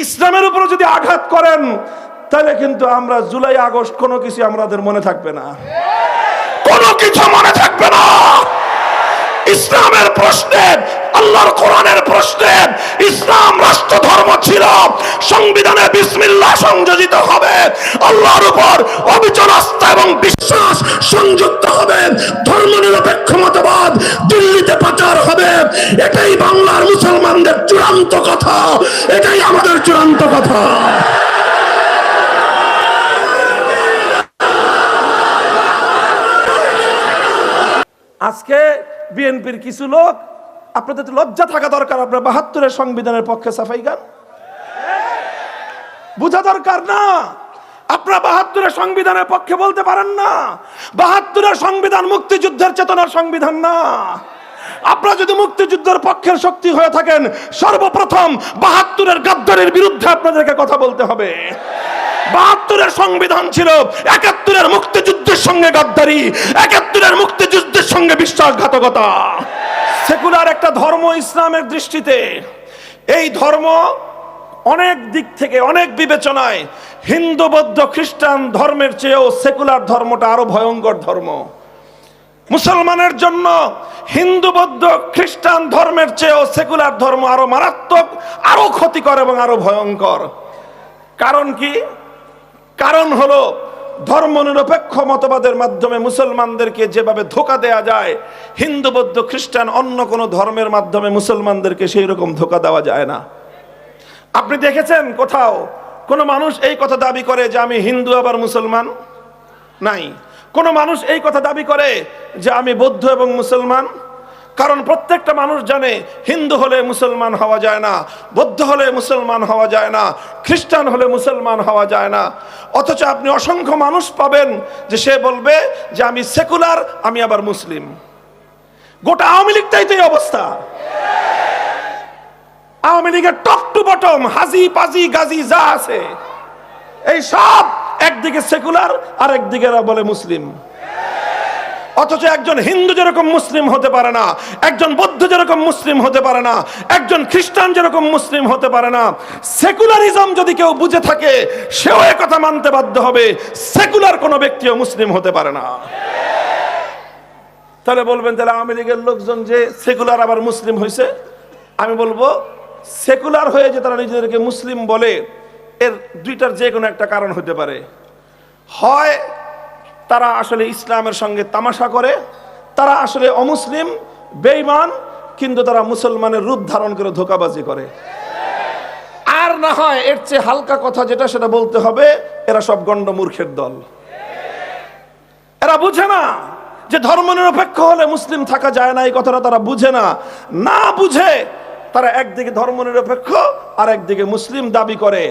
ইসলামের উপর যদি আঘাত করেন তাহলে কিন্তু আমরা জুলাই আগস্ট কোনো কিছু আমাদের মনে থাকবে না, কোনো কিছু মনে থাকবে না। ইসলামের প্রশ্নে, আল্লাহর কোরআনের প্রশ্নে, ইসলাম রাষ্ট্র ধর্ম ছিল, সংবিধানে বিসমিল্লাহ সংযোজিত হবে, আল্লাহর উপর অবিচল আস্থা এবং বিশ্বাস সংযুক্ত হবে, ধর্মনিরপেক্ষ মতবাদ দিল্লিতে প্রচার হবে। এটাই বাংলার মুসলমানদের চূড়ান্ত কথা, এটাই আমাদের চূড়ান্ত কথা। আজকে বিএনপির কিছু লোক, আপনাদের লজ্জা থাকা দরকার, আপনার ৭২-এর সংবিধানের পক্ষে সাফাই গান বুঝা দরকার না। আপনারা ৭২-এর সংবিধানের পক্ষে বলতে পারেন না। ৭২-এর সংবিধান মুক্তিযুদ্ধের চেতনার সংবিধান না। আপনারা যদি মুক্তিযুদ্ধের পক্ষের শক্তি হয়ে থাকেন, সর্বপ্রথম ৭২-এর গাদ্দারির বিরুদ্ধে আপনাদেরকে কথা বলতে হবে। ৭২-এর সংবিধান ছিল ৭১-এর মুক্তিযুদ্ধের সঙ্গে গাদ্দারি, ৭১-এর মুক্তিযুদ্ধের সঙ্গে বিশ্বাসঘাতকতা। সেকুলার একটা ধর্ম ইসলামের দৃষ্টিতে, এই ধর্ম অনেক দিক থেকে, অনেক বিবেচনায় হিন্দু বৌদ্ধ খ্রিস্টান ধর্মের চেয়েও সেকুলার ধর্মটা আরো ভয়ঙ্কর ধর্ম। মুসলমানের জন্য হিন্দু বৌদ্ধ খ্রিস্টান ধর্মের চেয়েও সেকুলার ধর্ম আরো মারাত্মক, আরো ক্ষতিকর এবং আরো ভয়ঙ্কর। কারণ কি? কারণ হলো ধর্মনিরপেক্ষ মতবাদের মাধ্যমে মুসলমানদেরকে যেভাবে ধোঁকা দেয়া যায়, হিন্দু বৌদ্ধ খ্রিস্টান অন্য কোনো ধর্মের মাধ্যমে মুসলমানদেরকে সেই রকম ধোঁকা দেওয়া যায় না। আপনি দেখেছেন কোথাও কোন মানুষ এই কথা দাবি করে যে আমি হিন্দু আবার মুসলমান? নাই। কোন মানুষ এই কথা দাবি করে যে আমি বৌদ্ধ এবং মুসলমান? কারণ প্রত্যেকটা মানুষ জানে হিন্দু হলে মুসলমান হওয়া যায় না, বৌদ্ধ হলে মুসলমান হওয়া যায় না, খ্রিস্টান হলে মুসলমান হওয়া যায় না। অথচ আপনি অসংখ্য মানুষ পাবেন যে সে বলবে যে আমি সেকুলার, আমি আবার মুসলিম। গোটা আওয়ামী লীগটাই তো এই অবস্থা। আওয়ামী লীগের টপ টু বটম, হাজি পাজি গাজি যা আছে, এই সব একদিকে সেকুলার আর একদিকে বলে মুসলিম। অথচ একজন হিন্দু যেরকম মুসলিম হতে পারে না, একজন বৌদ্ধ যেরকম মুসলিম হতে পারে না, একজন খ্রিস্টান যেরকম মুসলিম হতে পারে না। সেকুলারিজম যদি কেউ বুঝে থাকে, সেও একথা মানতে বাধ্য হবে সেকুলার কোনো ব্যক্তিও মুসলিম হতে পারে না। তাহলে বলবেন তাহলে আওয়ামী লীগের লোকজন যে সেকুলার আবার মুসলিম হয়েছে, আমি বলবো সেকুলার হয়ে যে তারা নিজেদেরকে মুসলিম বলে, এর দুইটার যে কোনো একটা কারণ হতে পারে। হয় তারা আসলে ইসলামের সঙ্গে তামাশা করে, তারা আসলে অমুসলিম বেঈমান, কিন্তু তারা মুসলমানের রূপ ধারণ করে ধোঁকাবাজি করে। আর না হয় এর চেয়ে হালকা কথা যেটা, সেটা বলতে হবে এরা সব গণ্ড মূর্খের দল। এরা বুঝে না যে ধর্মনিরপেক্ষ হলে মুসলিম থাকা যায় না, এই কথাটা তারা বুঝে না। না বুঝে তারা একদিকে ধর্মনিরপেক্ষ আর একদিকে মুসলিম দাবি করে।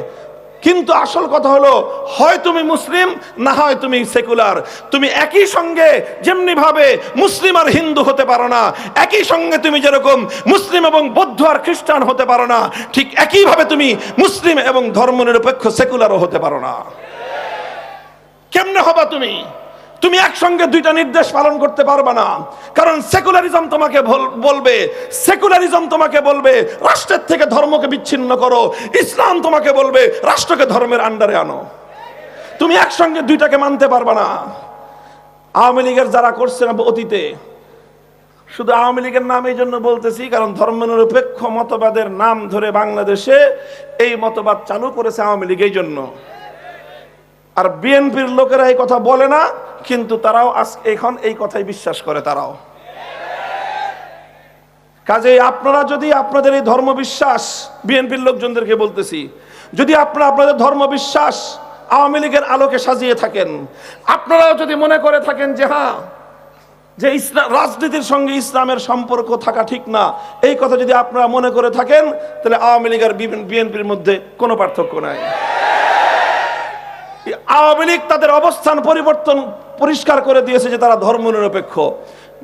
কিন্তু আসল কথা হলো, হয় তুমি মুসলিম, না হয় তুমি সেকুলার। তুমি একই সঙ্গে যেমনি ভাবে মুসলিম আর হিন্দু হতে পারো না, একই সঙ্গে তুমি যেরকম মুসলিম এবং বৌদ্ধ আর খ্রিস্টান হতে পারো না, ঠিক একই ভাবে তুমি মুসলিম এবং ধর্মনিরপেক্ষ সেকুলারও হতে পারো না। কেমনে হবা তুমি? তুমি একসঙ্গে দুইটা নির্দেশ পালন করতে পারবে না। কারণ সেকুলারিজম তোমাকে বলবে, সেকুলারিজম তোমাকে বলবে রাষ্ট্রের থেকে ধর্মকে বিচ্ছিন্ন করো, ইসলাম তোমাকে বলবে রাষ্ট্রকে ধর্মের আন্ডারে আনো। তুমি একসঙ্গে দুইটাকে মানতে পারবে না। আওয়ামী লীগের যারা করছে না অতীতে, শুধু আওয়ামী লীগের নাম এই জন্য বলতেছি কারণ ধর্মনিরপেক্ষ মতবাদের নাম ধরে বাংলাদেশে এই মতবাদ চালু করেছে আওয়ামী লীগ, এই জন্য। আর বিএনপির লোকেরা এই কথা বলে না, কিন্তু তারাও এখন এই কথাই বিশ্বাস করে তারাও। কাজেই আপনারা যদি আপনাদের এই ধর্ম বিশ্বাস, বিএনপির লোকজনদেরকে বলতেছি, যদি আপনারা আপনাদের ধর্ম বিশ্বাস আওয়ামী লীগের আলোকে সাজিয়ে থাকেন, আপনারাও যদি মনে করে থাকেন যে হ্যাঁ, যে ইসলাম রাজনীতির সঙ্গে ইসলামের সম্পর্ক থাকা ঠিক না, এই কথা যদি আপনারা মনে করে থাকেন, তাহলে আওয়ামী লীগ আর বিএনপির মধ্যে কোনো পার্থক্য নাই। আওয়ামী লীগ তাদের অবস্থান পরিবর্তন পরিষ্কার করে দিয়েছে যে তারা ধর্মনিরপেক্ষ।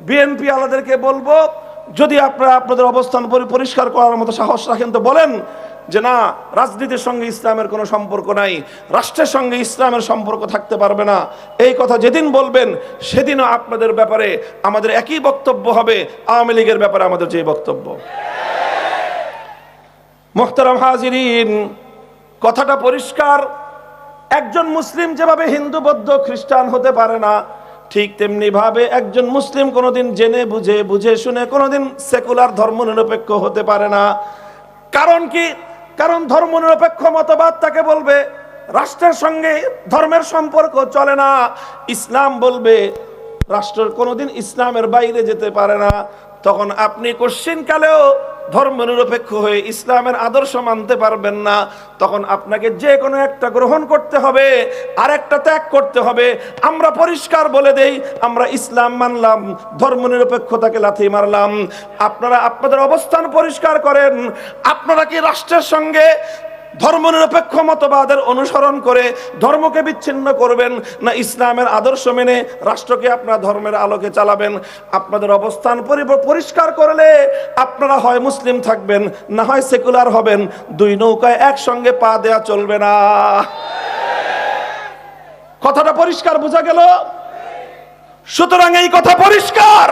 বিএনপি আলাদেরকে বলবো, যদি আপনারা আপনাদের অবস্থান পরিষ্কার করার মতো সাহস রাখেন তো বলেন যে না, রাজনীতির সঙ্গে ইসলামের কোনো সম্পর্ক নাই, রাষ্ট্রের সঙ্গে ইসলামের সম্পর্ক থাকতে পারবে না। এই কথা যেদিন বলবেন সেদিনও আপনাদের ব্যাপারে আমাদের একই বক্তব্য হবে, আওয়ামী লীগের ব্যাপারে আমাদের যে বক্তব্য। মুহতারাম হাজিরিন, কথাটা পরিষ্কার। একজন মুসলিম যেভাবে হিন্দু বৌদ্ধ খ্রিস্টান হতে পারে না, ঠিক তেমনি ভাবে একজন মুসলিম কোনোদিন জেনে বুঝে শুনে কোনোদিন সেকুলার ধর্মনিরপেক্ষ হতে পারে না। কারণ কি? কারণ ধর্মনিরপেক্ষ মতবাদ তাকে বলবে রাষ্ট্রের সঙ্গে ধর্মের সম্পর্ক চলে না। ইসলাম বলবে রাষ্ট্র কোনোদিন ইসলামের বাইরে যেতে পারে না। তখন আপনি কোশ্চিনকালেও ধর্মনিরপেক্ষ হয়ে ইসলামের আদর্শ মানতে পারবেন না। তখন আপনাকে যে কোনো একটা গ্রহণ করতে হবে, আর একটা ত্যাগ করতে হবে। আমরা পরিষ্কার বলে দেই, আমরা ইসলাম মানলাম, ধর্মনিরপেক্ষতাকে লাথি মারলাম। আপনারা আপনাদের অবস্থান পরিষ্কার করেন। আপনারা কি রাষ্ট্রের সঙ্গে ধর্মনিরপেক্ষ মতবাদের অনুসরণ করে ধর্মকে বিচ্ছিন্ন করবেন, না ইসলামের আদর্শ মেনে রাষ্ট্রকে আপনার ধর্মের আলোকে চালাবেন? আপনাদের অবস্থান পরিষ্কার করলে আপনারা হয় মুসলিম থাকবেন, না হয় সেকুলার হবেন। দুই নৌকায় একসঙ্গে পা দেয়া চলবে না। কথাটা পরিষ্কার বোঝা গেল? সুতরাং এই কথা পরিষ্কার।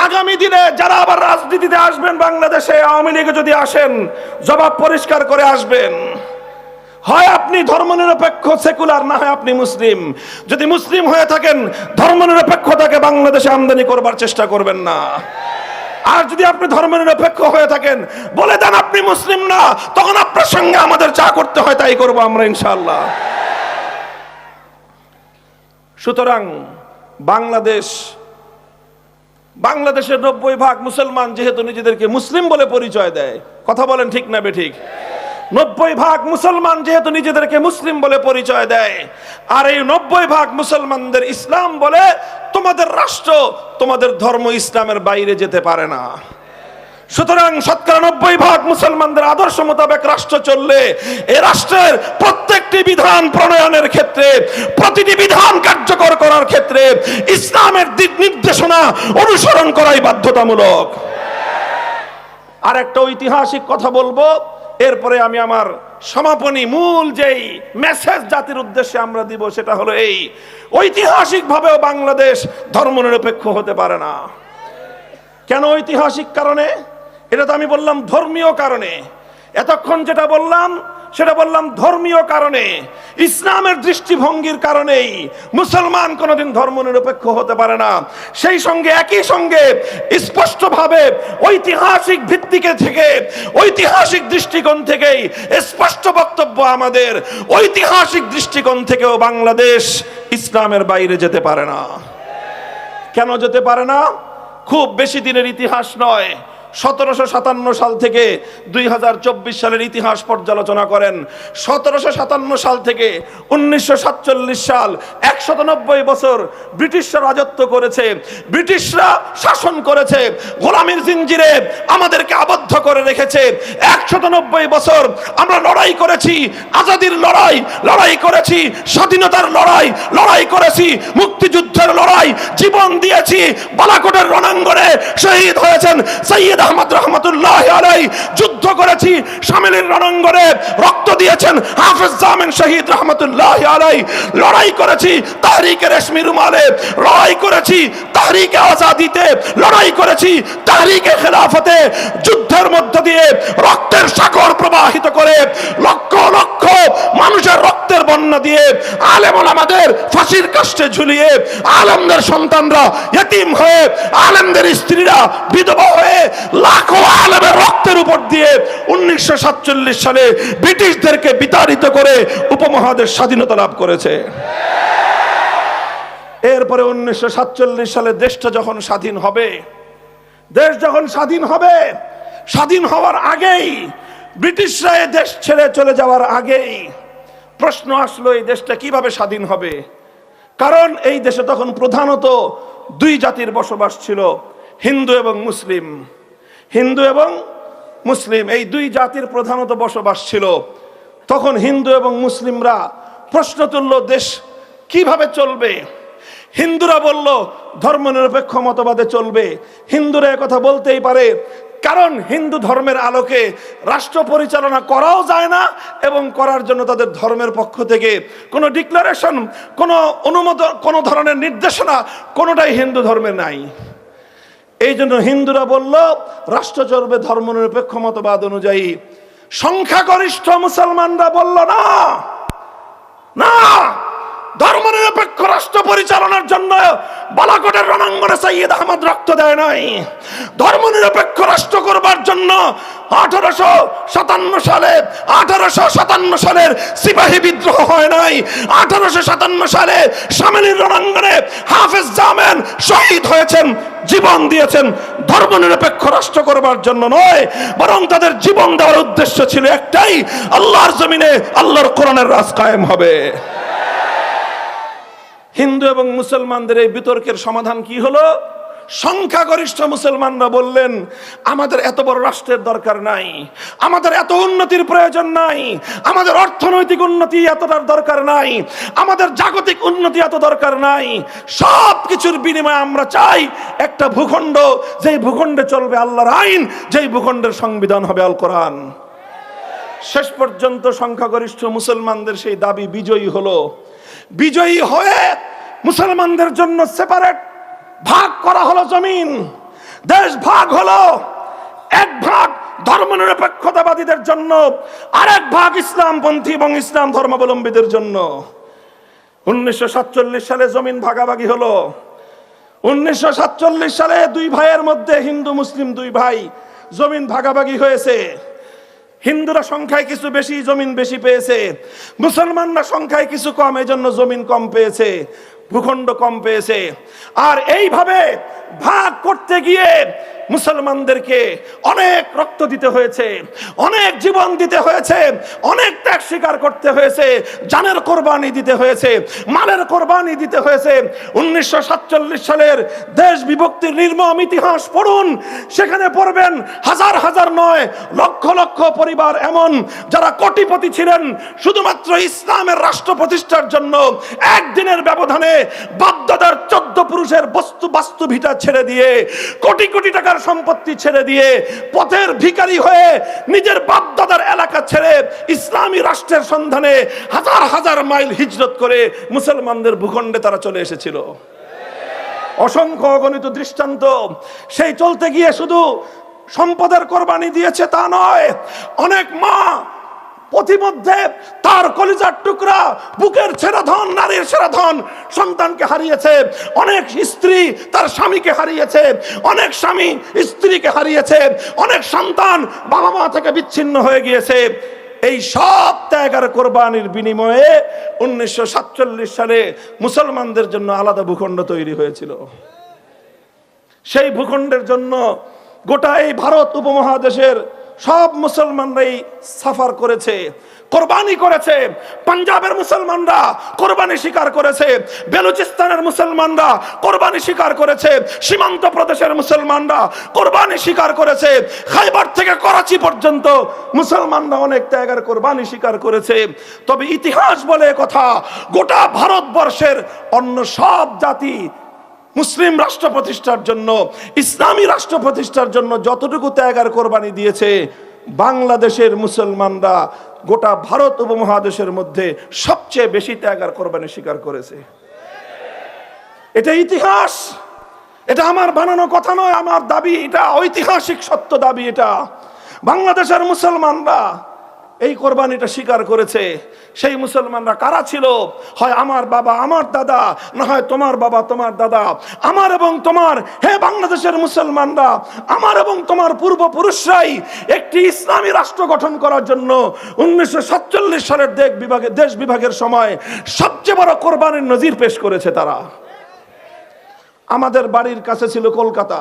আগামী দিনে যারা আবার রাজনীতিতে আসবেন বাংলাদেশে, আওয়ামী লীগে যদি আসেন, জবাব পরিষ্কার করে আসবেন। হয় আপনি ধর্মনিরপেক্ষ সেকুলার, না হয় আপনি মুসলিম। যদি মুসলিম হয়ে থাকেন, ধর্মনিরপেক্ষতাকে বাংলাদেশে আমদানি করবার চেষ্টা করবেন না। আর যদি আপনি ধর্মনিরপেক্ষ হয়ে থাকেন, বলে দেন আপনি মুসলিম না, তখন আপনার সঙ্গে আমাদের যা করতে হয় তাই করবো আমরা ইনশাআল্লাহ। সুতরাং বাংলাদেশের 90% মুসলমান যেহেতু নিজেদেরকে মুসলিম বলে পরিচয় দেয়, কথা বলেন ঠিক না বেঠিক? 90% মুসলমান যেহেতু নিজেদেরকে মুসলিম বলে পরিচয় দেয়, আর এই 90% মুসলমানদের ইসলাম বলে, তোমাদের রাষ্ট্র, তোমাদের ধর্ম ইসলামের বাইরে যেতে পারে না। সুতরাং 90% মুসলমানদের আদর্শ মোতাবেক রাষ্ট্র চললে এই রাষ্ট্রের প্রত্যেকটি বিধান প্রণয়নের ক্ষেত্রে, প্রতিটি বিধান কার্যকর করার ক্ষেত্রে ইসলামের দিক নির্দেশনা অনুসরণ করাই বাধ্যতামূলক। আর একটা ঐতিহাসিক কথা বলবো, এরপরে আমি আমার সমাপনী মূল যেই মেসেজ জাতির উদ্দেশ্যে আমরা দিব সেটা হলো এই: ঐতিহাসিকভাবেও বাংলাদেশ ধর্মনিরপেক্ষ হতে পারে না। কেন ঐতিহাসিক কারণে? এটা তো আমি বললাম ধর্মীয় কারণে। এতক্ষণ যেটা বললাম সেটা বললাম ধর্মীয় কারণে, ইসলামের দৃষ্টিভঙ্গির কারণেই মুসলমান কোনোদিন ধর্মনিরপেক্ষ হতে পারে না। সেই সঙ্গে একই সঙ্গে স্পষ্টভাবে ঐতিহাসিক ভিত্তিকে থেকে, ঐতিহাসিক দৃষ্টিকোণ থেকেই স্পষ্ট বক্তব্য আমাদের, ঐতিহাসিক দৃষ্টিকোণ থেকেও বাংলাদেশ ইসলামের বাইরে যেতে পারে না। কেন যেতে পারে না? খুব বেশি দিনের ইতিহাস নয়, 1757 সাল থেকে 2024 সালের ইতিহাস পর্যালোচনা করেন। 1757 সাল থেকে 1947 সাল, 190 বছর ব্রিটিশরা রাজত্ব করেছে, ব্রিটিশরা শাসন করেছে, গোলামীর জিঞ্জিরে আমাদেরকে আবদ্ধ করে রেখেছে। 190 বছর আমরা লড়াই করেছি, আজাদির লড়াই, লড়াই করেছি স্বাধীনতার লড়াই, লড়াই করেছি মুক্তিযুদ্ধের লড়াই, জীবন দিয়েছি। বালাকোটের রণাঙ্গনে শহীদ হয়েছেন সৈয়দ আহমদ রহমতুল্লাহ আলাইহি, যুদ্ধ করেছি শামিলের রণাঙ্গনে, রক্ত দিয়েছেন হাফেজ জামিন শহীদ রহমতুল্লাহ আলাইহি, লড়াই করেছি তাহরিকে রেশমি রুমালে, লড়াই করেছি তাহরিকে আজাদিতে, লড়াই করেছি তাহরিকে খেলাফতে। যুদ্ধের মধ্য দিয়ে রক্তের সাগর প্রবাহিত করে, লক্ষ লক্ষ মানুষের রক্তের বন্যা দিয়ে, আলেম ওলামাদের ফাঁসির কাস্টে ঝুলিয়ে, আলেমদের সন্তানরা ইতিম হয়ে, আলেমদের স্ত্রীরা বিধবা হয়ে, লাখো আলেমের রক্তের উপর দিয়ে 1947 সালে ব্রিটিশদেরকে বিতাড়িত করে উপমহাদেশ স্বাধীনতা লাভ করেছে। এরপরে 1947 সালে দেশটা যখন স্বাধীন হবে, দেশ যখন স্বাধীন হবে, স্বাধীন হওয়ার আগেই, ব্রিটিশরা এই দেশ ছেড়ে চলে যাওয়ার আগেই প্রশ্ন আসলো এই দেশটা কিভাবে স্বাধীন হবে। কারণ এই দেশে তখন প্রধানত দুই জাতির বসবাস ছিল, হিন্দু এবং মুসলিম। হিন্দু এবং মুসলিম এই দুই জাতির প্রধানত বসবাস ছিল। তখন হিন্দু এবং মুসলিমরা প্রশ্ন তুলল দেশ কিভাবে চলবে। হিন্দুরা বলল ধর্মনিরপেক্ষ মতবাদে চলবে। হিন্দুরা কথা বলতেই পারে, কারণ হিন্দু ধর্মের আলোকে রাষ্ট্র পরিচালনা করাও যায় না, এবং করার জন্য তাদের ধর্মের পক্ষ থেকে কোনো ডিক্লারেশন, কোনো অনুমোদন, কোনো ধরনের নির্দেশনা কোনোটাই হিন্দু ধর্মে নাই। এই জন্য হিন্দুরা বলল রাষ্ট্র চলবে ধর্মনিরপেক্ষ মতবাদ অনুযায়ী। সংখ্যাগরিষ্ঠ মুসলমানরা বলল না না, ধর্মনিরপেক্ষ রাষ্ট্র পরিচালনার জন্য বালাকোটের রণাঙ্গনে সৈয়দ আহমদ রক্ত দেয় নাই। ধর্মনিরপেক্ষ রাষ্ট্র করবার জন্য 1857 সালের সিপাহী বিদ্রোহ হয় নাই। 1857 সালে শামলীর রণাঙ্গনে হাফেজ জামান শহীদ হয়েছেন, জীবন দিয়েছেন ধর্মনিরপেক্ষ রাষ্ট্র করবার জন্য নয়, বরং তাদের জীবন দেওয়ার উদ্দেশ্য ছিল একটাই, আল্লাহর জমিনে আল্লাহর কোরআনের রাজ কায়েম হবে। হিন্দু এবং মুসলমানদের এই বিতর্কের সমাধান কি হলো? সংখ্যাগরিষ্ঠ মুসলমানরা বললেন, আমাদের এত বড় রাষ্ট্রের দরকার নাই, আমাদের এত উন্নতির প্রয়োজন নাই, আমাদের অর্থনৈতিক উন্নতি এতটার দরকার নাই, আমাদের জাগতিক উন্নতি এত দরকার নাই, সব কিছুর বিনিময়ে আমরা চাই একটা ভূখণ্ড, যেই ভূখণ্ডে চলবে আল্লাহর আইন, যেই ভূখণ্ডের সংবিধান হবে আল কোরআন। শেষ পর্যন্ত সংখ্যাগরিষ্ঠ মুসলমানদের সেই দাবি বিজয়ী হলো। বিজয়ী হয়ে মুসলমানদের জন্য সেপারেট ভাগ করা হলো জমিন, দেশ ভাগ হলো। এক ভাগ ধর্মনিরপেক্ষতাবাদীদের জন্য, আরেক ভাগ ইসলামপন্থী এবং ইসলাম ধর্মাবলম্বীদের জন্য। 1947 সালে জমিন ভাগাভাগি হলো। 1947 সালে দুই ভাইয়ের মধ্যে, হিন্দু মুসলিম দুই ভাই, জমিন ভাগাভাগি হয়েছে। হিন্দুরা সংখ্যায় কিছু বেশি, জমিন বেশি পেয়েছে। মুসলমানরা সংখ্যায় কিছু কম, এজন্য জমিন কম পেয়েছে, ভূখণ্ড কম পেয়েছে। আর এইভাবে ভাগ করতে গিয়ে মুসলমানদেরকে অনেক রক্ত দিতে হয়েছে, অনেক জীবন দিতে হয়েছে, অনেক ত্যাগ স্বীকার করতে হয়েছে, জানের কোরবানি দিতে হয়েছে, মালের কোরবানি দিতে হয়েছে। 1947 সালের দেশ বিভক্তির নির্মম ইতিহাস পড়ুন, সেখানে পড়বেন হাজার হাজার নয়, লক্ষ লক্ষ পরিবার এমন যারা কোটিপতি ছিলেন, শুধুমাত্র ইসলামের রাষ্ট্র প্রতিষ্ঠার জন্য একদিনের ব্যবধানে বাপদাদার 14 পুরুষের বাস্তু ভিটা ছেড়ে দিয়ে, কোটি কোটি টাকার সম্পত্তি ছেড়ে দিয়ে, পথের ভিখারি হয়ে নিজের বাপদাদার এলাকা ছেড়ে ইসলামী রাষ্ট্রের সন্ধানে হাজার হাজার মাইল হিজরত করে মুসলমানদের ভূখণ্ডে তারা চলে এসেছিল। অসংখ্য অগণিত দৃষ্টান্ত। সেই চলতে গিয়ে শুধু সম্পদের কোরবানি দিয়েছে তা নয়, অনেক মা পথিমধ্যে তার কলিজার টুকরা, বুকের ছেঁড়া ধন, নারীর ছেঁড়া ধন সন্তানকে হারিয়েছে। অনেক স্ত্রী তার স্বামীকে হারিয়েছে, অনেক স্বামী স্ত্রীকে হারিয়েছে, অনেক সন্তান বাবা মা থেকে বিচ্ছিন্ন হয়ে গিয়েছে। এই সব ত্যাগ আর কোরবানির বিনিময়ে 1947 সালে মুসলমানদের জন্য আলাদা ভূখণ্ড তৈরি হয়েছিল। সেই ভূখণ্ডের জন্য গোটা এই ভারত উপমহাদেশের সব মুসলমানরাই সাফার করেছে, কোরবানি করেছে। পাঞ্জাবের মুসলমানরা কোরবানি স্বীকার করেছে, বেলুচিস্তানের মুসলমানরা কোরবানি স্বীকার করেছে, সীমান্ত প্রদেশের মুসলমানরা কোরবানি স্বীকার করেছে, খাইবার থেকে করাচি পর্যন্ত মুসলমানরা অনেক ত্যাগের কোরবানি স্বীকার করেছে। তবে ইতিহাস বলে কথা, গোটা ভারতবর্ষের অন্য সব জাতি মুসলিম রাষ্ট্র প্রতিষ্ঠার জন্য, ইসলামী রাষ্ট্র প্রতিষ্ঠার জন্য যতটুকু ত্যাগ আর কোরবানি দিয়েছে, বাংলাদেশের মুসলমানরা গোটা ভারত উপমহাদেশের মধ্যে সবচেয়ে বেশি ত্যাগ আর কোরবানি স্বীকার করেছে। এটা ইতিহাস, এটা আমার বানানো কথা নয়, আমার দাবি, এটা ঐতিহাসিক সত্য দাবি। এটা বাংলাদেশের মুসলমানরা এই কোরবানিটা স্বীকার করেছে। সেই মুসলমানরা কারা ছিল? হয় আমার বাবা আমার দাদা, না হয় তোমার বাবা তোমার দাদা। আমার এবং তোমার, হে বাংলাদেশের মুসলমানরা, আমার এবং তোমার পূর্বপুরুষরাই একটি ইসলামী রাষ্ট্র গঠন করার জন্য 1947 সালের দেশ বিভাগের সময় সবচেয়ে বড় কোরবানির নজির পেশ করেছে তারা। আমাদের বাড়ির কাছে ছিল কলকাতা,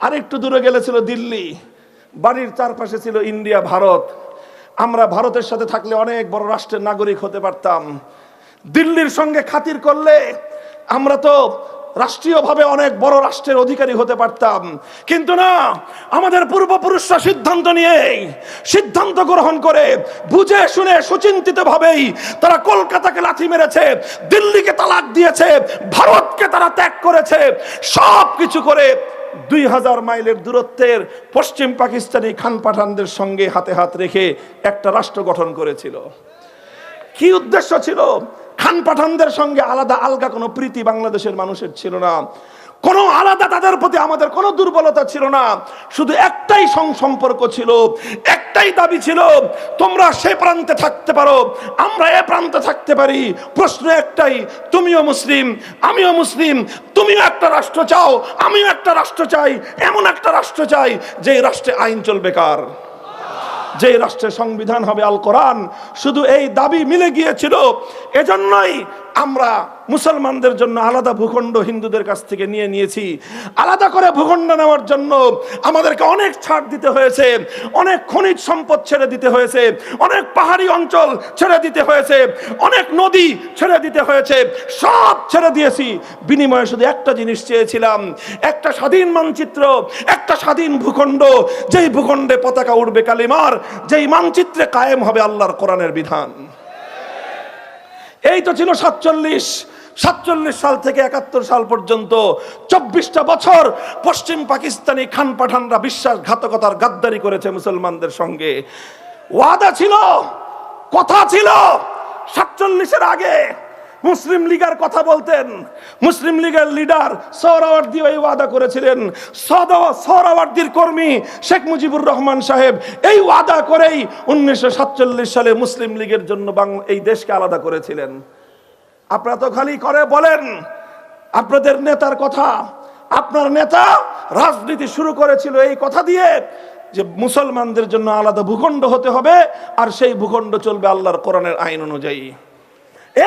আরেকটু দূরে গেলে ছিল দিল্লি, বাড়ির চারপাশে ছিল ইন্ডিয়া, ভারত। আমরা ভারতের সাথে থাকলে অনেক বড় রাষ্ট্রের নাগরিক হতে পারতাম। দিল্লির সঙ্গে খাতির করলে আমরা তো রাষ্ট্রীয়ভাবে অনেক বড় রাষ্ট্রের অধিকারী হতে পারতাম। কিন্তু না, আমাদের পূর্বপুরুষরা সিদ্ধান্ত গ্রহণ করে, বুঝে শুনে সুচিন্তিত ভাবেই তারা কলকাতাকে লাথি মেরেছে, দিল্লিকে তালাক দিয়েছে, ভারতকে তারা ত্যাগ করেছে। সব কিছু করে 2000 মাইলের দূরত্বের পশ্চিম পাকিস্তানি খান পাঠানদের সঙ্গে হাতে হাত রেখে একটা রাষ্ট্র গঠন করেছিল। কি উদ্দেশ্য ছিল? খান পাঠানদের সঙ্গে আলাদা আলগা কোনো প্রীতি বাংলাদেশের মানুষের ছিল না। কোনো আলাদা তাদের প্রতি আমাদের কোনো দুর্বলতা ছিল না, শুধু একটাই সম্পর্ক ছিল, একটাই দাবি ছিল, তোমরা সে প্রান্তে থাকতে পারো, আমরা এ প্রান্তে থাকতে পারি। প্রশ্ন একটাই, তুমিও মুসলিম আমিও মুসলিম, তুমিও একটা রাষ্ট্র চাও আমিও একটা রাষ্ট্র চাই, এমন একটা রাষ্ট্র চাই যে রাষ্ট্রে আইন চলবে কার? যে রাষ্ট্রের সংবিধান হবে আল কোরআন। শুধু এই দাবি মিলে গিয়েছিল, এজন্যই আমরা মুসলমানদের জন্য আলাদা ভূখণ্ড হিন্দুদের কাছ থেকে নিয়েছি। আলাদা করে ভূখণ্ড নেওয়ার জন্য আমাদেরকে অনেক ছাড় দিতে হয়েছে, অনেক খনিজ সম্পদ ছেড়ে দিতে হয়েছে, অনেক পাহাড়ি অঞ্চল ছেড়ে দিতে হয়েছে, অনেক নদী ছেড়ে দিতে হয়েছে, সব ছেড়ে দিয়েছি। বিনিময়ে শুধু একটা জিনিস চেয়েছিলাম, একটা স্বাধীন মানচিত্র, একটা স্বাধীন ভূখণ্ড, যেই ভূখণ্ডে পতাকা উড়বে কালিমার, যেই মানচিত্রে কায়েম হবে আল্লাহর কোরআনের বিধান। এই তো ছিল 47 সাল থেকে 71 সাল পর্যন্ত 24টা বছর পশ্চিম পাকিস্তানি খান পাঠানরা বিশ্বাসঘাতকতার গাদ্দারি করেছে মুসলমানদের সঙ্গে। ওয়াদা ছিল, কথা ছিল। 47-এর আগে মুসলিম লীগের কথা বলতেন, মুসলিম লীগের লিডার সোহরাওয়ার্দী এই ওয়াদা করেছিলেন। সোহরাওয়ার্দীর কর্মী শেখ মুজিবুর রহমান সাহেব এই ওয়াদা করেই 1947 সালে মুসলিম লীগের জন্য এই দেশকে আলাদা করেছিলেন। আপনারা তো খালি করে বলেন আপনাদের নেতার কথা। আপনার নেতা রাজনীতি শুরু করেছিল এই কথা দিয়ে যে মুসলমানদের জন্য আলাদা ভূখণ্ড হতে হবে, আর সেই ভূখণ্ড চলবে আল্লাহর কোরআনের আইন অনুযায়ী।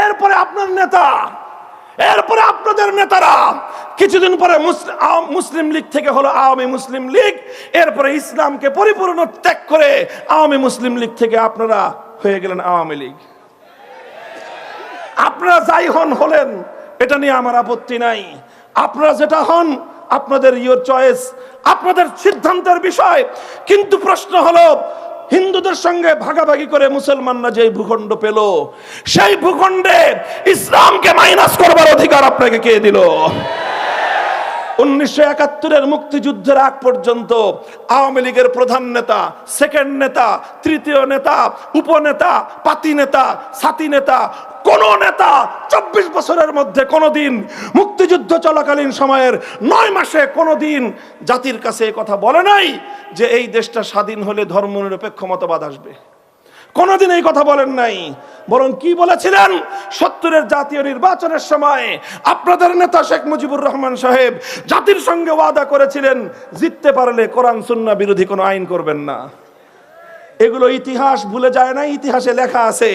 এরপরে আপনার নেতা, এরপরে আপনাদের নেতারা কিছুদিন পরে মুসলিম লীগ থেকে হলো আওয়ামী মুসলিম লীগ, এরপরে ইসলামকে পরিপূর্ণ ত্যাগ করে আওয়ামী মুসলিম লীগ থেকে আপনারা হয়ে গেলেন আওয়ামী লীগ। আপনারা যাই হলেন, এটা নিয়ে আমার আপত্তি নাই। আপনারা যেটা হন আপনাদের ইয়োর চয়েস, আপনাদের সিদ্ধান্তের বিষয়। কিন্তু প্রশ্ন হলো, হিন্দুদের সঙ্গে ভাগাভাগি করে মুসলমানরা যে ভূখণ্ড পেল, সেই ভূখণ্ডে ইসলামকে মাইনাস করবার অধিকার আপনাকে কে দিল? 1971-এর মুক্তিযুদ্ধের আগ পর্যন্ত আওয়ামী লীগের প্রধান নেতা, সেকেন্ড নেতা, তৃতীয় নেতা, উপনেতা, পাতি নেতা, সাথী নেতা, কোন নেতা 24 বছরের মধ্যে কোনদিন মুক্তিযুদ্ধ চলাকালীন সময়ের 9 মাসে কোনদিন জাতির কাছে কথা বলে নাই যে এই দেশটা স্বাধীন হলে ধর্মনিরপেক্ষ মতবাদ আসবে। কোনদিন এই কথা বলেন নাই। বরং কি বলেছিলেন? 70-এর জাতীয় নির্বাচনের সময় আপনাদের নেতা শেখ মুজিবুর রহমান সাহেব জাতির সঙ্গে ওয়াদা করেছিলেন, জিততে পারলে কোরআন সুন্নাহ বিরোধী কোনো আইন করবেন না। এগুলো ইতিহাস ভুলে যায় না, ইতিহাসে লেখা আছে।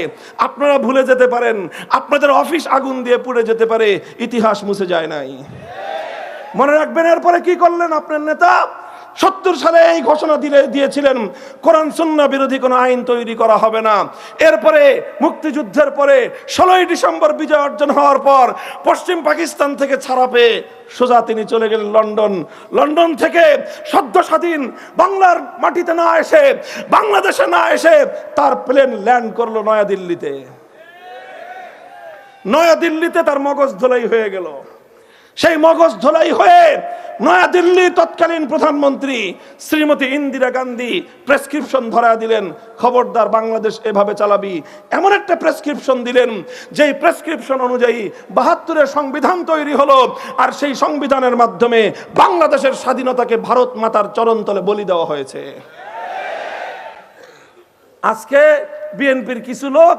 আপনারা ভুলে যেতে পারেন, আপনাদের অফিস আগুন দিয়ে পুড়ে যেতে পারে, ইতিহাস মুছে যায় নাই। মনে রাখবেন এরপরে কি করলেন আপনার নেতা? 70 সালে এই ঘোষণা দিয়েছিলেন কোরআন সুন্নাহ বিরোধী কোনো আইন তৈরি করা হবে না। এরপরে মুক্তিযুদ্ধের পরে 16ই ডিসেম্বর বিজয় অর্জন হওয়ার পর পশ্চিম পাকিস্তান থেকে ছাড়া পেয়ে সোজা তিনি চলে গেলেন লন্ডন। লন্ডন থেকে সদ্য স্বাধীন বাংলার মাটিতে না এসে, বাংলাদেশে না এসে তার প্লেন ল্যান্ড করলো নয়াদিল্লিতে। নয়াদিল্লিতে তার মগজ ধোলাই হয়ে গেল। সেই মগজ ধোলাই হয়ে নয়াদিল্লি তৎকালীন প্রধানমন্ত্রী শ্রীমতী ইন্দিরা গান্ধী প্রেসক্রিপশন ধরা দিলেন, খবরদার বাংলাদেশ এভাবে চালাবি। এমন একটা প্রেসক্রিপশন দিলেন যেই প্রেসক্রিপশন অনুযায়ী 72-এর সংবিধান তৈরি হলো, আর সেই সংবিধানের মাধ্যমে বাংলাদেশের স্বাধীনতাকে ভারত মাতার চরণতলে বলি দেওয়া হয়েছে। আজকে বিএনপির কিছু লোক,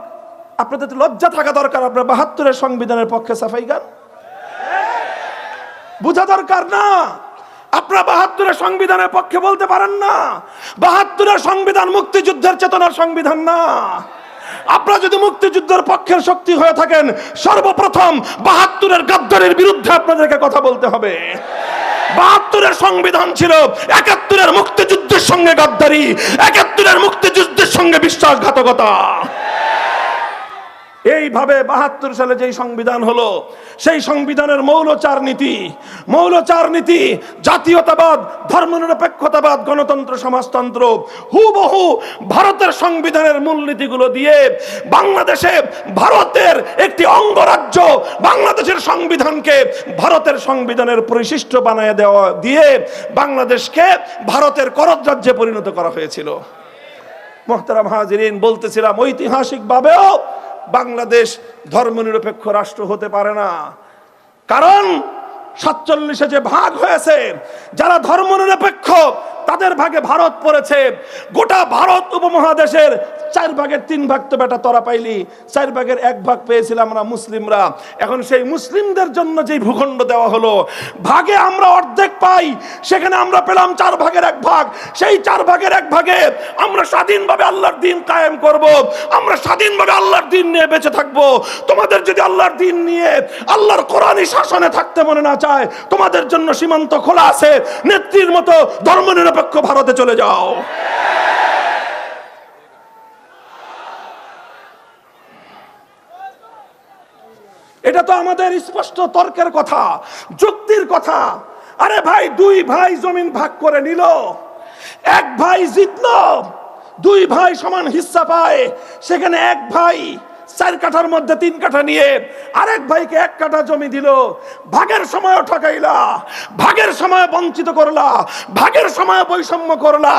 আপনাদের লজ্জা থাকা দরকার, আপনারা 72-এর সংবিধানের পক্ষে সাফাই গান বুঝা দরকার না। আপনারা 72-এর সংবিধানের পক্ষে বলতে পারেন না। 72-এর সংবিধান মুক্তিযুদ্ধের চেতনার সংবিধান না। আপনারা যদি মুক্তিযুদ্ধের পক্ষের শক্তি হয়ে থাকেন, সর্বপ্রথম 72-এর গাদ্দারির বিরুদ্ধে আপনাদেরকে কথা বলতে হবে। 72-এর সংবিধান ছিল 71-এর মুক্তিযুদ্ধের সঙ্গে গাদ্দারি, 71-এর মুক্তিযুদ্ধের সঙ্গে বিশ্বাসঘাতকতা। এইভাবে 72 সালে যেই সংবিধান হলো, সেই সংবিধানের মৌলচার নীতি, জাতীয়তাবাদ, ধর্মনিরপেক্ষতাবাদ, গণতন্ত্র, সমাজতন্ত্র হুবহু ভারতের সংবিধানের মূলনীতিগুলো দিয়ে বাংলাদেশে ভারতের একটি অঙ্গরাজ্য, বাংলাদেশের সংবিধানকে ভারতের সংবিধানের পরিশিষ্ট বানায় দেওয়া দিয়ে বাংলাদেশকে ভারতের কররাজ্যে পরিণত করা হয়েছিল। মুহতারাম হাজিরিন, বলতেছিলাম ঐতিহাসিকভাবেও বাংলাদেশ ধর্মনিরপেক্ষ রাষ্ট্র হতে পারে না। কারণ 47-এ যে ভাগ হয়েছে, যারা ধর্মনিরপেক্ষ তাদের ভাগে ভারত পড়েছে। গোটা ভারত উপমহাদেশের 4 ভাগের 3 ভাগ তো বেটা তোরা পাইলি, 4 ভাগের 1 ভাগ পেয়েছিলাম আমরা মুসলিমরা। এখন সেই মুসলিমদের জন্য যে ভূখণ্ড দেওয়া হলো, ভাগে আমরা অর্ধেক পাই, সেখানে আমরা পেলাম 4 ভাগের 1 ভাগ। সেই 4 ভাগের 1 ভাগে আমরা স্বাধীনভাবে আল্লাহর দ্বীন কায়েম করব, আমরা স্বাধীনভাবে আল্লাহর দ্বীন নিয়ে বেঁচে থাকব। তোমাদের যদি আল্লাহর দ্বীন নিয়ে আল্লাহর কোরআনী শাসনে থাকতে মনে না চায়, তোমাদের জন্য সীমান্ত খোলা আছে, নেত্রীর মতো ধর্মনিরপেক্ষ ভারতে চলে যাও। এটা তো আমাদের স্পষ্ট তর্কের কথা, যুক্তির কথা। আরে ভাই, 2 ভাই জমিন ভাগ করে নিল, 1 ভাই জিতলো, 2 ভাই সমান হিস্সা পায়। সেখানে 1 ভাই 4 কাঠার মধ্যে 3 কাঠা নিয়ে আরেক ভাইকে 1 কাঠা জমি দিল। ভাগের সময় ঠকাইলা, ভাগের সময় বঞ্চিত করলা, ভাগের সময় বৈষম্য করলা।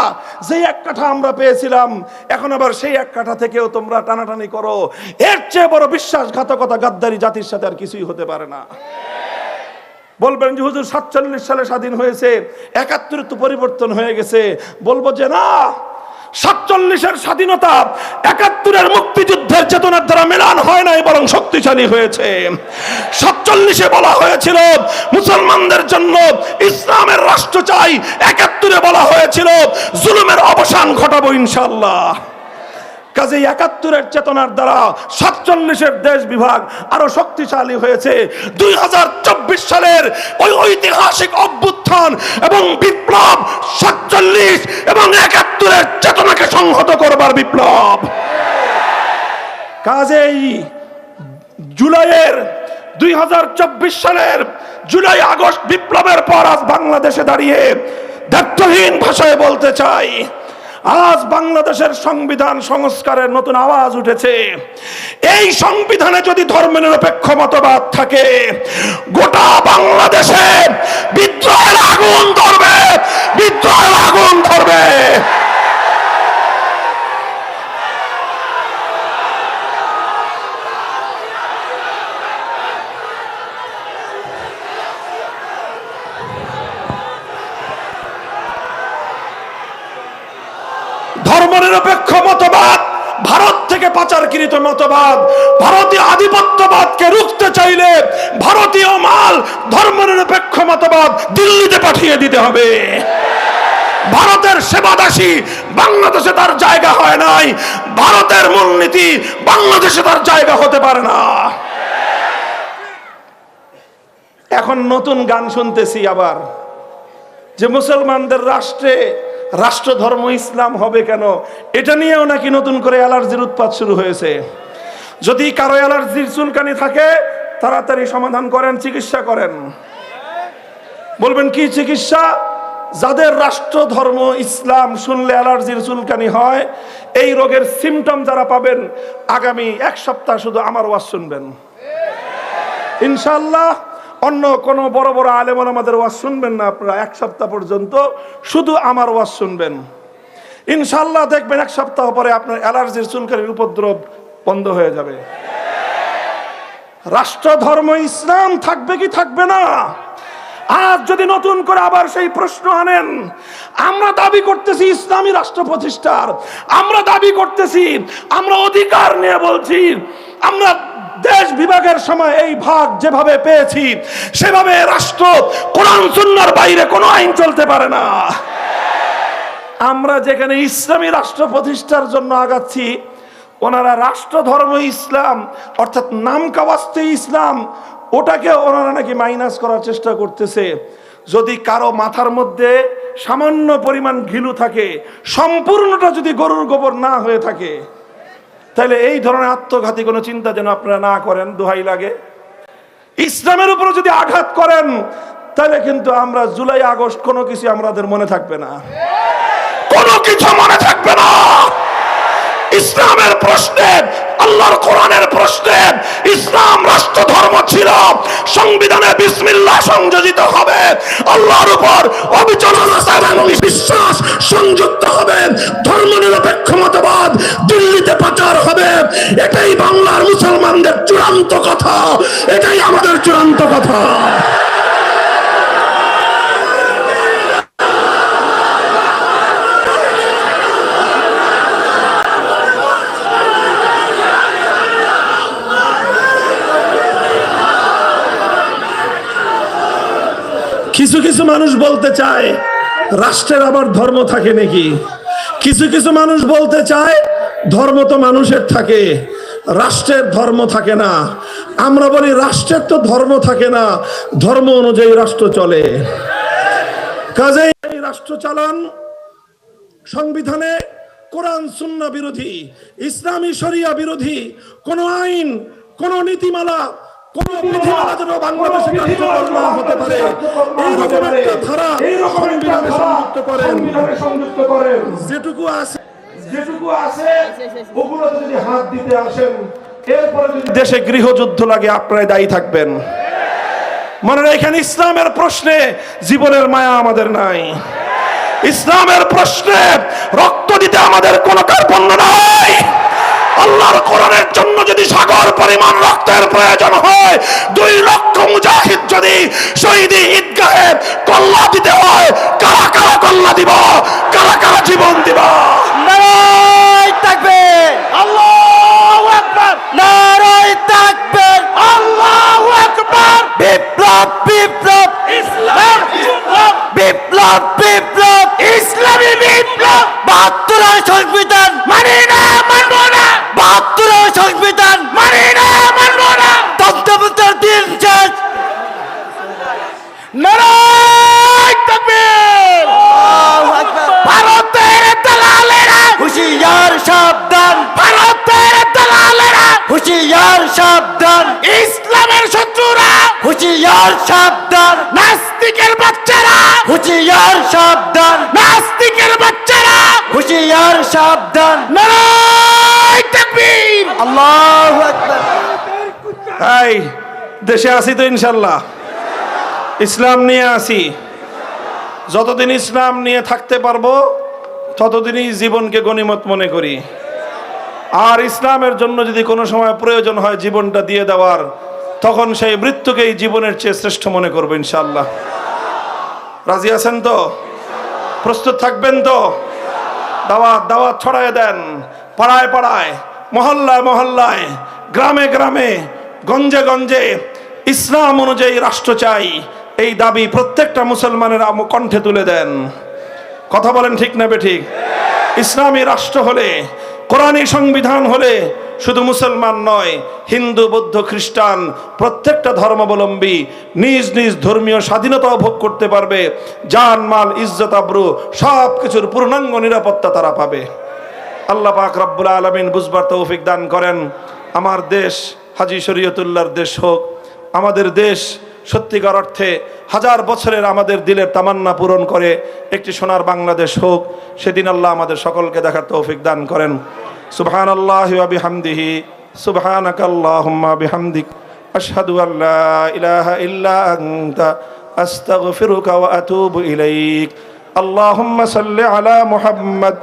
যে 1 কাঠা আমরা পেয়েছিলাম, এখন আবার সেই 1 কাঠা থেকেও তোমরা টানাটানি করো। এর চেয়ে বড় বিশ্বাসঘাতকতা, গাদ্দারি জাতির সাথে আর কিছুই হতে পারে না। বলবেন যে হুজুর 47 সালে স্বাধীন হয়েছে, 71 তো পরিবর্তন হয়ে গেছে। বলবো যে না, 47-এর স্বাধীনতা 71-এর মুক্তিযুদ্ধের চেতনার দ্বারা মেলান হয় নাই, বরং শক্তিশালী হয়েছে। 47-এ বলা হয়েছিল মুসলমানদের জন্য ইসলামের রাষ্ট্র চাই, 71-এ বলা হয়েছিল জুলুমের অবসান ঘটাবো ইনশাআল্লাহ। কাজে 71-এর চেতনার দ্বারা 47-এর দেশ বিভাগ আরো শক্তিশালী হয়েছে। 2024 সালের ওই ঐতিহাসিক অভ্যুত্থান এবং বিপ্লব 47 এবং 71-এর চেতনাকে সংহত করবার বিপ্লব। কাজেই জুলাইয়ের 2024 সালের জুলাই আগস্ট বিপ্লবের পর আজ বাংলাদেশে দাঁড়িয়ে দায়িত্বহীন ভাষায় বলতে চাই, আজ বাংলাদেশের সংবিধান সংস্কারের নতুন আওয়াজ উঠেছে। এই সংবিধানে যদি ধর্মনিরপেক্ষ মতবাদ থাকে, গোটা বাংলাদেশে বিদ্রোহের আগুন ধরবে, বিদ্রোহের আগুন ধরবে। ধর্মনিরপেক্ষ মতবাদ ভারত থেকে পাচারকৃত মতবাদ। ভারতীয় আধিপত্যবাদকে রুখতে চাইলে ভারতীয় মাল ধর্মনিরপেক্ষ মতবাদ দিল্লিতে পাঠিয়ে দিতে হবে। ভারতের সেবাদাসী বাংলাদেশে তার জায়গা হয় নাই, ভারতের মূলনীতি বাংলাদেশে তার জায়গা হতে পারে না। এখন নতুন গান শুনতেছি আবার, যে মুসলমানদের রাষ্ট্রে রাষ্ট্র ধর্ম ইসলাম হবে কেন, এটা নিয়েও নাকি নতুন করে অ্যালার্জির উৎপাত শুরু হয়েছে। যদি কারো অ্যালার্জির চুলকানি থাকে, তাড়াতাড়ি সমাধান করেন, চিকিৎসা করেন। বলবেন কি চিকিৎসা? যাদের রাষ্ট্র ধর্ম ইসলাম শুনলে অ্যালার্জির চুলকানি হয়, এই রোগের সিমটম যারা পাবেন, আগামী 1 সপ্তাহ শুধু আমার ওয়াজ শুনবেন ইনশাআল্লাহ। অন্য কোন বড় বড় আলেম ওলামাদের ওয়াজ শুনবেন না আপনারা, 1 সপ্তাহ পর্যন্ত শুধু আমার ওয়াজ শুনবেন ইনশাআল্লাহ। দেখবেন 1 সপ্তাহ পরে আপনার অ্যালার্জির চুলকানির উপদ্রব বন্ধ হয়ে যাবে। রাষ্ট্র ধর্ম ইসলাম থাকবে কি থাকবে না? আজ যদি নতুন করে আবার সেই প্রশ্ন আনেন, আমরা দাবি করতেছি ইসলামী রাষ্ট্র প্রতিষ্ঠার, আমরা দাবি করতেছি, আমরা অধিকার নিয়ে বলছি, আমরা দেশ বিভাগের সময় এই ভাগ যেভাবে পেয়েছি সেভাবে রাষ্ট্র কোরআন সুন্নাহর বাইরে কোনো আইন চলতে পারে না। আমরা যেখানে ইসলামী রাষ্ট্র প্রতিষ্ঠার জন্য আগাচ্ছি, ওনারা রাষ্ট্র ধর্ম ইসলাম অর্থাৎ নামকাওয়াস্তে ইসলাম, ওটাকে ওনারা নাকি মাইনাস করার চেষ্টা করতেছে। যদি কারো মাথার মধ্যে সামান্য পরিমাণ ঘিলু থাকে, সম্পূর্ণটা যদি গরুর গোবর না হয়ে থাকে, তাহলে এই ধরনের আত্মঘাতী কোনো চিন্তা যেন আপনারা না করেন, দোহাই লাগে। ইসলামের উপর যদি আঘাত করেন, তাহলে কিন্তু আমরা জুলাই আগস্ট কোনো কিছু আমাদের মনে থাকবে না, কোনো কিছু মনে থাকবে না। ইসলামের প্রশ্নে, আল্লাহর কোরআনের প্রশ্নে ইসলাম রাষ্ট্র ধর্ম ছিল, সংবিধানে বিসমিল্লাহ সংযোজিত হবে, আল্লাহর উপর অবিচলতা এবং বিশ্বাস সংযুক্ত হবে, ধর্মনিরপেক্ষ মতবাদ দিল্লিতে পাচার হবে। এটাই বাংলার মুসলমানদের চূড়ান্ত কথা, এটাই আমাদের চূড়ান্ত কথা। কিছু কিছু মানুষ বলতে চায় রাষ্ট্রের আবার ধর্ম থাকে নাকি। কিছু কিছু মানুষ বলতে চায় ধর্ম তো মানুষের থাকে, রাষ্ট্রের ধর্ম থাকে না। আমরা বলি রাষ্ট্রের তো ধর্ম থাকে না, ধর্ম অনুযায়ী রাষ্ট্র চলে। কাজেই এই রাষ্ট্র চালান সংবিধানে কোরআন সুন্নাহ বিরোধী, ইসলামী শরিয়া বিরোধী কোন আইন, কোন নীতিমালা, কোন বিধিমালা যেন বাংলাদেশে কার্যকর না হতে পারে, এইরকম একটা ধারা সংবিধানে সংযুক্ত করেন। যেটুকু আছে ওগুলোতে যদি হাত দিতে আসেন, এরপরে যদি দেশে গৃহযুদ্ধ লাগে আপনারাই দায়ী থাকবেন। মনে রাখেন, ইসলামের প্রশ্নে জীবনের মায়া আমাদের নাই। ইসলামের প্রশ্নে রক্ত দিতে আমাদের কোনো কার্পণ্য নাই। আল্লাহর কোরআনের জন্য যদি সাগর পরিমাণ রক্তের প্রয়োজন হয়, 2 লক্ষ মুজাহিদ যদি শহীদি ঈদগাহে কল্লা দিতে হয়, কারা কারা কল্লা দিব, কারা কারা জীবন দিব? নারায়ে তাকবীর, আল্লাহু আকবার, নারায়ে তাকবীর, আল্লাহু আকবার। বিপ্লব বিপ্লব ইসলাম, বিপ্লব বিপ্লব ইসলামী বিপ্লব। 72 সংবিধান মানি না, মানবো না। 72 সংবিধান মানি না, মানবো না। তন্ত্রমন্ত্রের দিন শেষ। নারায়ে তাকবীর, আল্লাহু আকবার। ভারতের দালালেরা হুঁশিয়ার সাবধান, ভারতের দালালেরা হুঁশিয়ার সাবধান। ইসলামের শত্রুরা হুঁশিয়ার সাবধান, নাস্তিকের বাচ্চারা হুঁশিয়ার সাবধান, নাস্তিকের বাচ্চারা হুঁশিয়ার সাবধান। নারায়ে তাকবীর, আল্লাহু আকবার। এই দেশে আসি তো ইনশাল্লাহ, ইসলাম নিয়ে আসি। যতদিন ইসলাম নিয়ে থাকতে পারবো ততদিনই জীবনকে গনিমত মনে করি। আর ইসলামের জন্য যদি কোনো সময় প্রয়োজন হয় জীবনটা দিয়ে দেওয়ার, তখন সেই মৃত্যুকেই জীবনের চেয়ে শ্রেষ্ঠ মনে করবো ইনশাআল্লাহ। রাজি আছেন তো? প্রস্তুত থাকবেন তো? দাওয়াত দাওয়াত ছড়ায় দেন, পাড়ায় পাড়ায়, মহল্লায় মহল্লায়, গ্রামে গ্রামে, গঞ্জে গঞ্জে ইসলাম অনুযায়ী রাষ্ট্র চাই, এই দাবি প্রত্যেকটা মুসলমানের কণ্ঠে তুলে দেন। কথা বলেন ঠিক না বেঠিক? ইসলামী রাষ্ট্র হলে, কোরআনী সংবিধান হলে শুধু মুসলমান নয়, হিন্দু, বৌদ্ধ, খ্রিস্টান প্রত্যেকটা ধর্মাবলম্বী নিজ নিজ ধর্মীয় স্বাধীনতা ভোগ করতে পারবে। জান, মাল, ইজ্জত, আবরু সব কিছুর পূর্ণাঙ্গ নিরাপত্তা তারা পাবে। আল্লাহ পাক রব্বুল আলামিন বুঝবার তৌফিক দান করেন। আমার দেশ হাজী শরীয়তুল্লাহর দেশ হোক। আমাদের দেশ সত্যিকার অর্থে 1000 বছরের আমাদের দিলের তামান্না পূরণ করে একটি সোনার বাংলাদেশ হোক। সেদিন আল্লাহ আমাদের সকলকে দেখার তৌফিক দান করেন। সুবহানাল্লাহি ওয়া বিহামদিহি, সুবহানাকাল্লাহুম্মা বিহামদিক, আশহাদু আল্লা ইলাহা ইল্লা আনতা, আস্তাগফিরুকা ওয়া আতুবু ইলাইক। আল্লাহুম্মা সাল্লি আলা মুহাম্মদ।